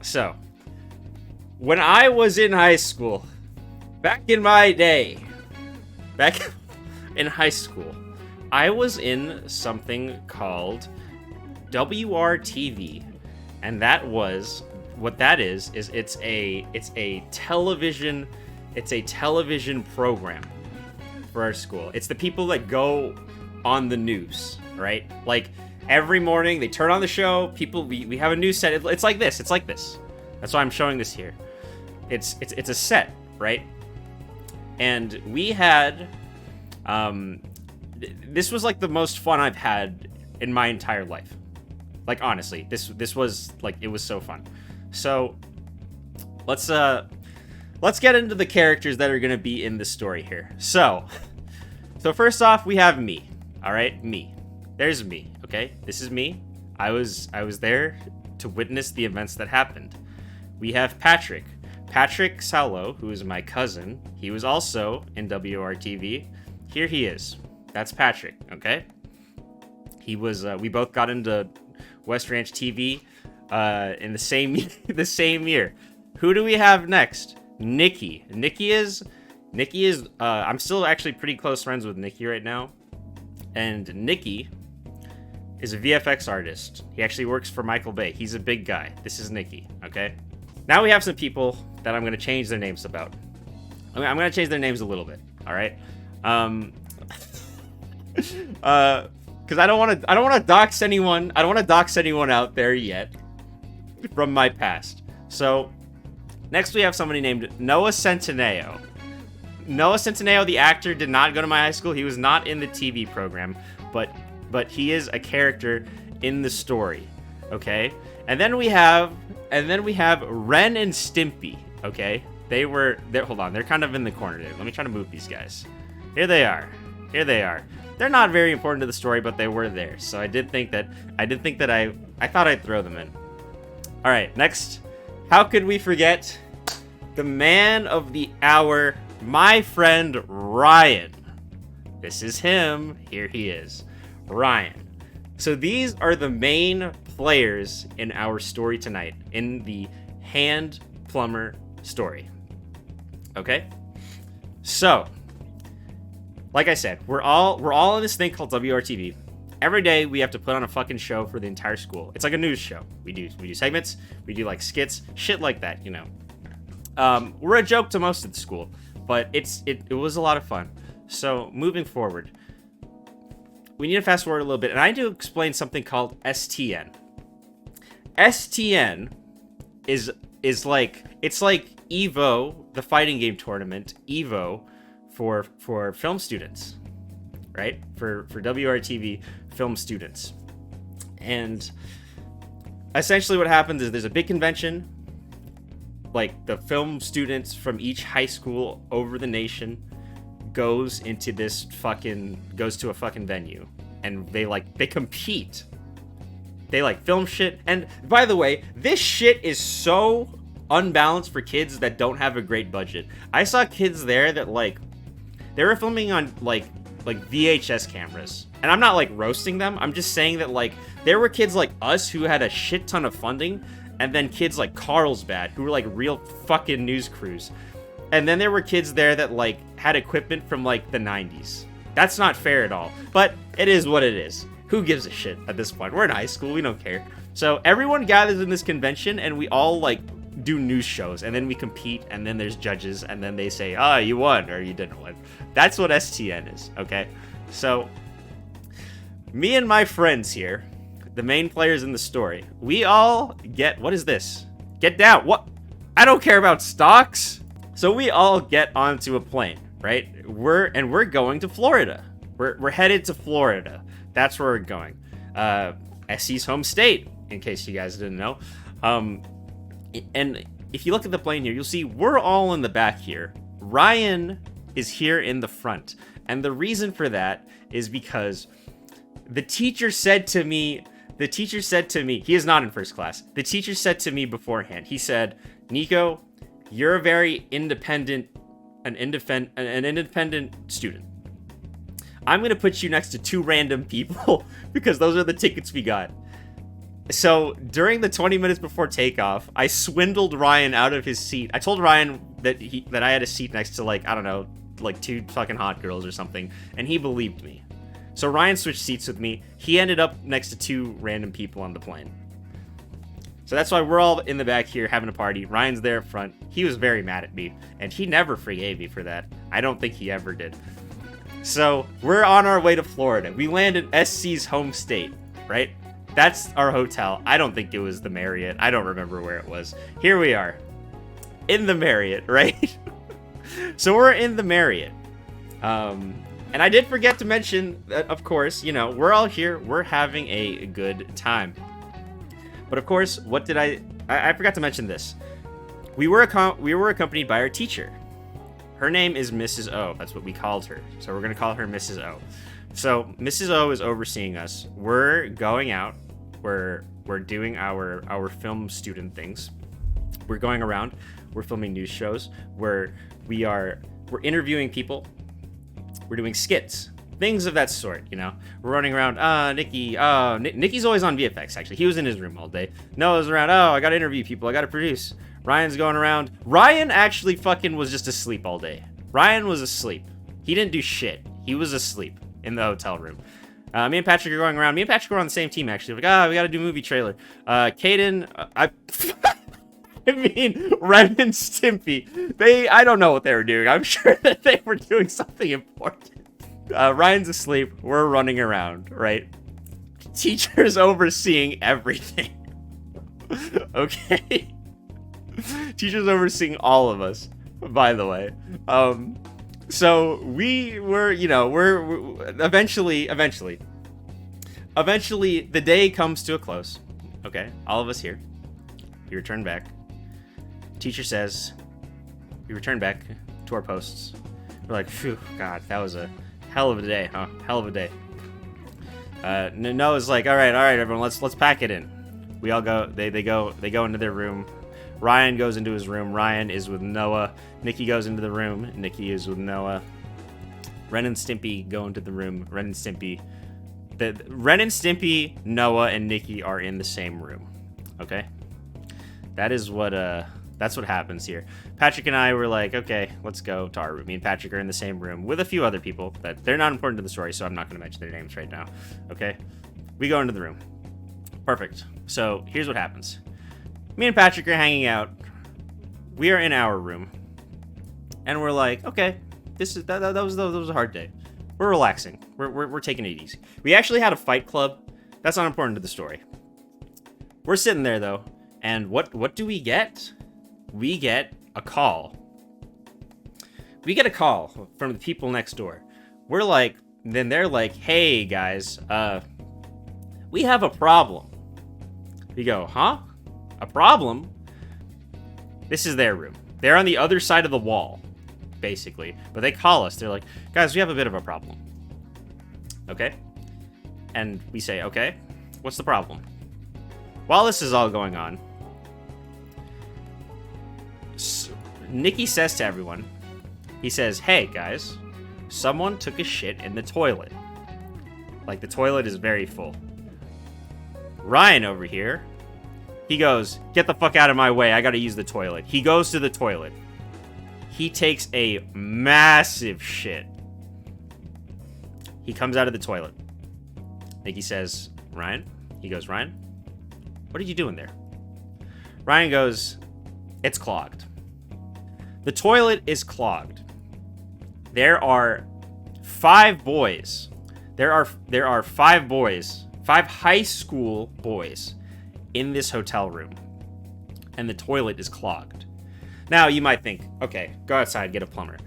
So, when I was in high school, back in my day, back in high school, I was in something called WRTV, and that was what that is it's a television program for our school. It's the people that go on the news, right? Like every morning they turn on the show. People, we have a news set. It's like this. It's like this. That's why I'm showing this here. It's a set, right? And we had, this was like the most fun I've had in my entire life. Like honestly, this was like, it was so fun. So let's get into the characters that are gonna be in the story here. So first off, we have me. All right, me. There's me. Okay, this is me. I was there to witness the events that happened. We have Patrick Salo, who is my cousin. He was also in WRTV. Here he is. That's Patrick. Okay. He was. We both got into West Ranch TV in the same year. Who do we have next? Nikki. Nikki is. I'm still actually pretty close friends with Nikki right now, and Nikki is a VFX artist. He actually works for Michael Bay. He's a big guy. This is Nikki. Okay. Now we have some people that I'm gonna change their names about. I'm gonna change their names a little bit. All right. Because I don't want to dox anyone. I don't want to dox anyone out there yet from my past. So next we have somebody named Noah Centineo. Noah Centineo, the actor, did not go to my high school. He was not in the TV program, but he is a character in the story. Okay, and then we have Ren and Stimpy. Okay, they're hold on, they're kind of in the corner there. Let me try to move these guys. Here they are. They're not very important to the story, but they were there. So I thought I'd throw them in. All right, next, how could we forget the man of the hour, my friend Ryan? This is him. Here he is, Ryan. So these are the main players in our story tonight, in the Hand Plumber story. Okay? So, like I said, we're all in this thing called WRTV. Every day we have to put on a fucking show for the entire school. It's like a news show. We do segments, we do like skits, shit like that, you know. We're a joke to most of the school, but it was a lot of fun. So moving forward, we need to fast forward a little bit, and I need to explain something called STN. STN is like, it's like EVO, the fighting game tournament, EVO for film students, right? For WRTV film students. And essentially what happens is there's a big convention, like the film students from each high school over the nation goes to a fucking venue, and they compete. They like film shit. And by the way, this shit is so unbalanced for kids that don't have a great budget. I saw kids there that they were filming on like VHS cameras. And I'm not like roasting them. I'm just saying that like there were kids like us who had a shit ton of funding, and then kids like Carlsbad who were like real fucking news crews. And then there were kids there that like had equipment from like the 90s. That's not fair at all. But it is what it is. Who gives a shit at this point? We're in high school, we don't care. So everyone gathers in this convention, and we all like do news shows, and then we compete, and then there's judges, and then they say, oh, you won or you didn't win. That's what STN is, okay? So me and my friends here, the main players in the story, we all get, what is this? Get down. What? I don't care about stocks. So we all get onto a plane, right? We're going to Florida. We're headed to Florida. That's where we're going. SC's home state, in case you guys didn't know. And if you look at the plane here, you'll see we're all in the back here. Ryan is here in the front. And the reason for that is because the teacher said to me, he is not in first class. The teacher said to me beforehand, he said, Nico, you're a very independent student. I'm going to put you next to two random people because those are the tickets we got. So during the 20 minutes before takeoff, I swindled Ryan out of his seat. I told Ryan that I had a seat next to, like, I don't know, like 2 fucking hot girls or something, and he believed me. So Ryan switched seats with me. He ended up next to 2 random people on the plane. So that's why we're all in the back here having a party. Ryan's there up front. He was very mad at me, and he never forgave me for that. I don't think he ever did. So we're on our way to Florida. We land in SC's home state, right? That's our hotel. I don't think it was the Marriott. I don't remember where it was. Here we are in the Marriott, right? So we're in the Marriott. And I did forget to mention that, of course, you know, we're all here. We're having a good time. But of course, what did I forgot to mention this. We were accompanied by our teacher. Her name is Mrs. O. That's what we called her. So we're going to call her Mrs. O. So Mrs. O is overseeing us. We're going out. We're doing our film student things. We're going around. We're filming news shows. We're interviewing people. We're doing skits. Things of that sort, you know. We're running around. Nikki. Nikki's always on VFX, actually. He was in his room all day. Noah's around. I got to interview people. I got to produce. Ryan's going around. Ryan actually fucking was just asleep all day. Ryan was asleep. He didn't do shit. He was asleep in the hotel room. Me and Patrick are going around. Me and Patrick were on the same team, actually. We got to do movie trailer. Caden, I mean, Ren and Stimpy. I don't know what they were doing. I'm sure that they were doing something important. Ryan's asleep. We're running around, right? Teacher's overseeing everything. Okay? Teacher's overseeing all of us, by the way. So we were, you know, we're eventually, the day comes to a close. Okay? All of us here. We return back. Teacher says, we return back to our posts. We're like, phew, God, that was a hell of a day, huh? Hell of a day. Noah's like, all right, everyone, let's pack it in. We all go. They go into their room. Ryan goes into his room. Ryan is with Noah. Nikki goes into the room. Nikki is with Noah. Ren and Stimpy go into the room. Ren and Stimpy, Noah, and Nikki are in the same room. Okay, that's what happens here. Patrick and I were like, okay, let's go to our room. Me and Patrick are in the same room with a few other people that they're not important to the story, so I'm not going to mention their names right now. Okay, we go into the room. Perfect. So here's what happens. Me and Patrick are hanging out. We are in our room, and we're like, okay, that was a hard day. We're relaxing. We're taking it easy. We actually had a fight club. That's not important to the story. We're sitting there though, and what do we get? We get a call. We get a call from the people next door. We're like, then they're like, hey guys, we have a problem. We go, huh? A problem? This is their room. They're on the other side of the wall, basically. But they call us. They're like, guys, we have a bit of a problem. Okay? And we say, okay, what's the problem? While this is all going on, Nikki says to everyone, he says, hey guys, someone took a shit in the toilet. Like, the toilet is very full. Ryan over here, he goes, get the fuck out of my way, I gotta use the toilet. He goes to the toilet. He takes a massive shit. He comes out of the toilet. Nikki says, Ryan? He goes, Ryan, what are you doing there? Ryan goes, it's clogged. The toilet is clogged. There are 5 boys. There are 5 boys, 5 high school boys in this hotel room, and the toilet is clogged. Now you might think, okay, go outside, get a plumber,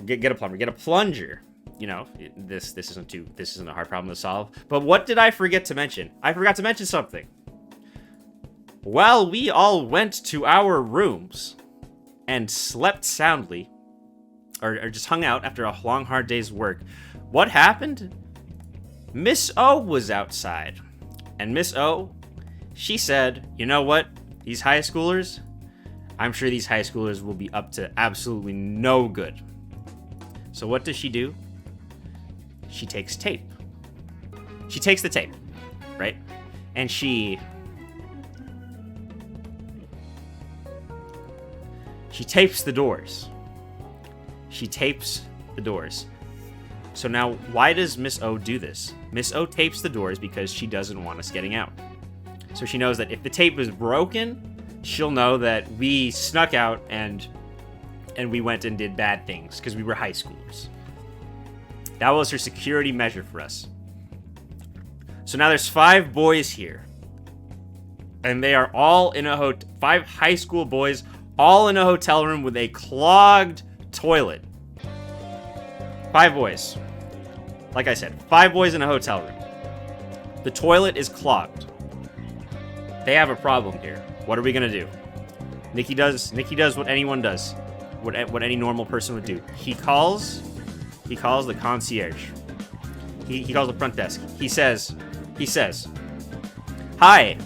get a plumber, get a plunger. You know, this isn't a hard problem to solve. But what did I forget to mention? I forgot to mention something. While we all went to our rooms and slept soundly, or just hung out after a long, hard day's work, what happened? Miss O was outside. And Miss O, she said, you know what? These high schoolers, I'm sure these high schoolers will be up to absolutely no good. So what does she do? She takes tape. She takes the tape, right? And she She tapes the doors. She tapes the doors. So now, why does Miss O do this? Miss O tapes the doors because she doesn't want us getting out. So she knows that if the tape is broken, she'll know that we snuck out and we went and did bad things because we were high schoolers. That was her security measure for us. So now there's 5 boys here. And they are all in a 5 high school boys, all in a hotel room with a clogged toilet. 5 boys. Like I said, 5 boys in a hotel room. The toilet is clogged. They have a problem here. What are we gonna do? Nikki does what anyone does. What any normal person would do. He calls the concierge. He calls the front desk. He says, "Hi,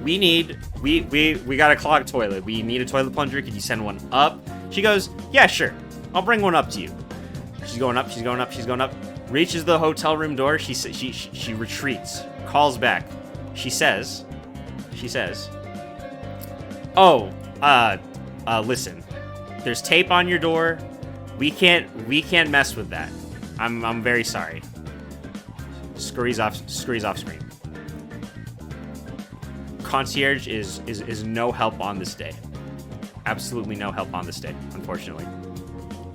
we got a clogged toilet. We need a toilet plunger. Could you send one up?" She goes, "Yeah, sure. I'll bring one up to you." She's going up. Reaches the hotel room door. She retreats. Calls back. She says, "Oh, listen. There's tape on your door. We can't mess with that. I'm very sorry." Scurries off screen. Concierge is no help on this day. Absolutely no help on this day, unfortunately.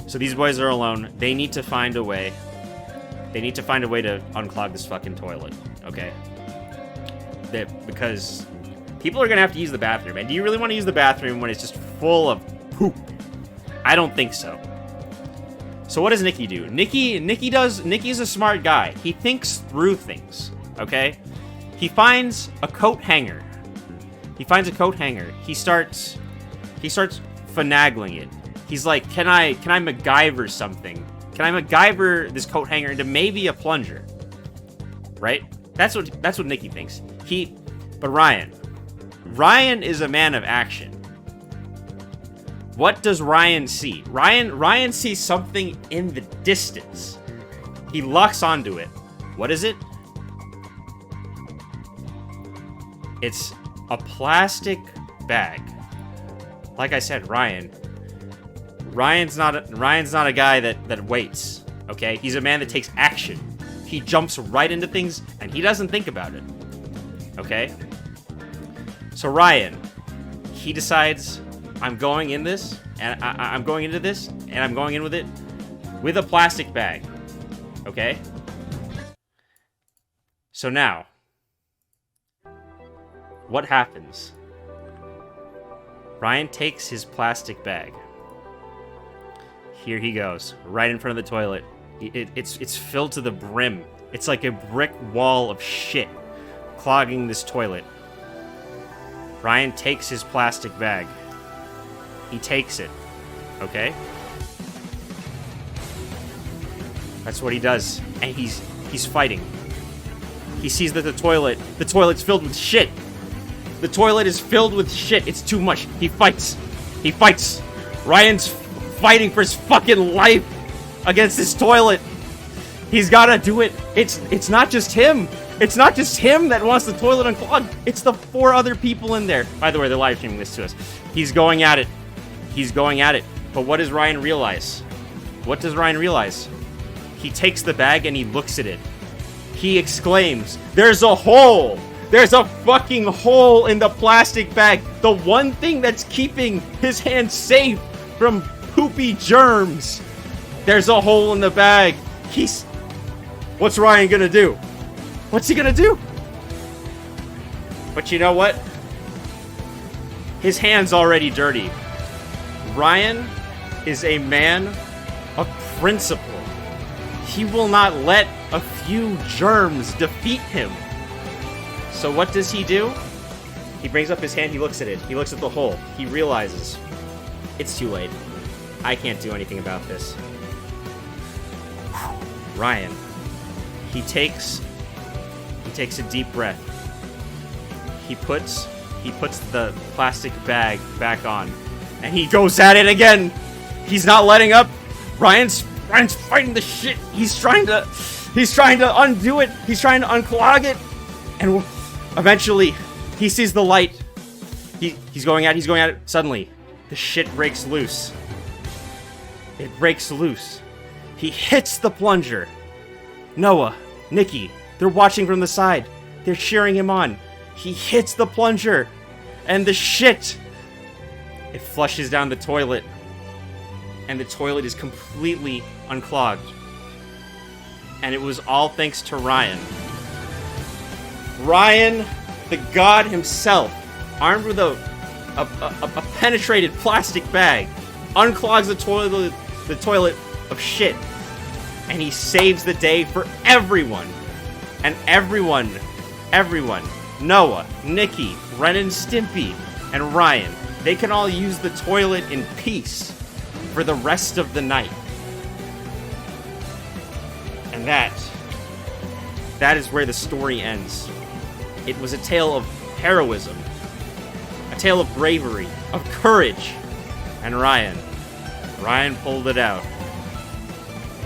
So these boys are alone. They need to find a way. They need to find a way to unclog this fucking toilet, okay? Because people are gonna have to use the bathroom. And do you really want to use the bathroom when it's just full of poop? I don't think so. So what does Nikki do? Nikki's a smart guy. He thinks through things, okay? He finds a coat hanger. He starts finagling it. He's like, can I MacGyver something? Can I MacGyver this coat hanger into maybe a plunger? Right? That's what Nikki thinks. But Ryan is a man of action. What does Ryan see? Ryan sees something in the distance. He locks onto it. What is it? It's a plastic bag. Like I said, Ryan's not a guy that waits, okay? He's a man that takes action. He jumps right into things and he doesn't think about it. Okay? So Ryan, he decides, I'm going in this, and I'm going into this, and I'm going in with it with a plastic bag. Okay? So now, what happens? Ryan takes his plastic bag. Here he goes, right in front of the toilet. It's filled to the brim. It's like a brick wall of shit clogging this toilet. Ryan takes his plastic bag. He takes it, okay? That's what he does, and he's fighting. He sees that the toilet's filled with shit. The toilet is filled with shit. It's too much. He fights. Ryan's fighting for his fucking life against this toilet. He's gotta do it. It's not just him. It's not just him that wants the toilet unclogged. It's the 4 other people in there. By the way, they're live streaming this to us. He's going at it. But what does Ryan realize? He takes the bag and he looks at it. He exclaims, "There's a hole! There's a fucking hole in the plastic bag! The one thing that's keeping his hands safe from poopy germs! There's a hole in the bag!" What's Ryan gonna do? What's he gonna do? But you know what? His hand's already dirty. Ryan is a man of principle. He will not let a few germs defeat him. So what does he do? He brings up his hand, he looks at it. He looks at the hole. He realizes, it's too late. I can't do anything about this. Ryan, he takes a deep breath. He puts the plastic bag back on, and he goes at it again. He's not letting up. Ryan's fighting the shit. He's trying to undo it. He's trying to unclog it, and eventually he sees the light. He's going at it. Suddenly, the shit breaks loose. It breaks loose. He hits the plunger. Noah, Nikki, they're watching from the side. They're cheering him on. He hits the plunger. And the shit, it flushes down the toilet. And the toilet is completely unclogged. And it was all thanks to Ryan. Ryan, the god himself, armed with a penetrated plastic bag, unclogs the toilet of shit. And he saves the day for everyone. And everyone, Noah, Nikki, Ren and Stimpy, and Ryan, they can all use the toilet in peace for the rest of the night. And that is where the story ends. It was a tale of heroism, a tale of bravery, of courage, and Ryan pulled it out.